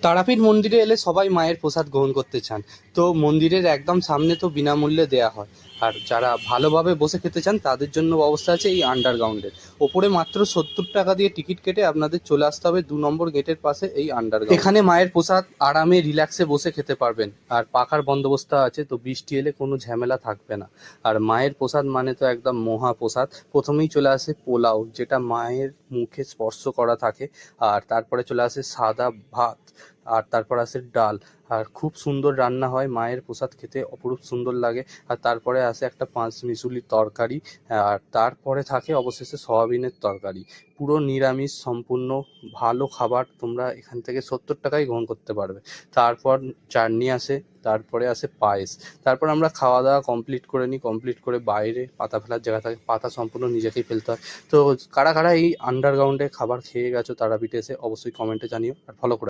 তারাপীঠ মন্দিরে এলে সবাই মায়ের প্রসাদ গ্রহণ করতে চান। তো মন্দিরের একদম সামনে তো বিনামূল্যে দেয়া হয়। আর যারা ভালোভাবে বসে খেতে চান তাদের জন্য ব্যবস্থা আছে এই আন্ডারগ্রাউন্ডের। ওপরে মাত্র 70 টাকা দিয়ে টিকিট কেটে আপনাদের চলে আসতে হবে 2 নম্বর গেটের পাশে এই আন্ডারগ্রাউন্ড। এখানে মায়ের প্রসাদ আরামে রিল্যাক্সে বসে খেতে পারবেন। আর পাখার বন্দোবস্ত আছে, তো বৃষ্টি এলে কোনো ঝামেলা থাকবে না। আর মায়ের প্রসাদ মানে তো একদম মহাপ্রসাদ। প্রথমেই চলে আসে পোলাও, যেটা মায়ের মুখে স্পর্শ করা থাকে। আর তারপরে চলে আসে সাদা ভাত। আর তারপর আসে ডাল। আর খুব সুন্দর রান্না হয়, মায়ের প্রসাদ খেতে অপরূপ সুন্দর লাগে। আর তারপরে আসে একটা পাঁচমিশুলি তরকারি। আর তারপরে থাকে অবশেষে সয়াবিনের তরকারি। পুরো নিরামিষ সম্পূর্ণ ভালো খাবার, তোমরা এখান থেকে 70 টাকায় গ্রহণ করতে পারবে। তারপর চাটনি আসে, তারপরে আসে পায়েস। তারপর আমরা খাওয়া দাওয়া কমপ্লিট করে নিই, কমপ্লিট করে বাইরে পাতা ফেলার জায়গা থাকে, পাতা সম্পূর্ণ নিজেকেই ফেলতে হয়। তো কারা কারা এই আন্ডারগ্রাউন্ডে খাবার খেয়ে গেছো তারাপীঠে এসে, অবশ্যই কমেন্টে জানিও আর ফলো করে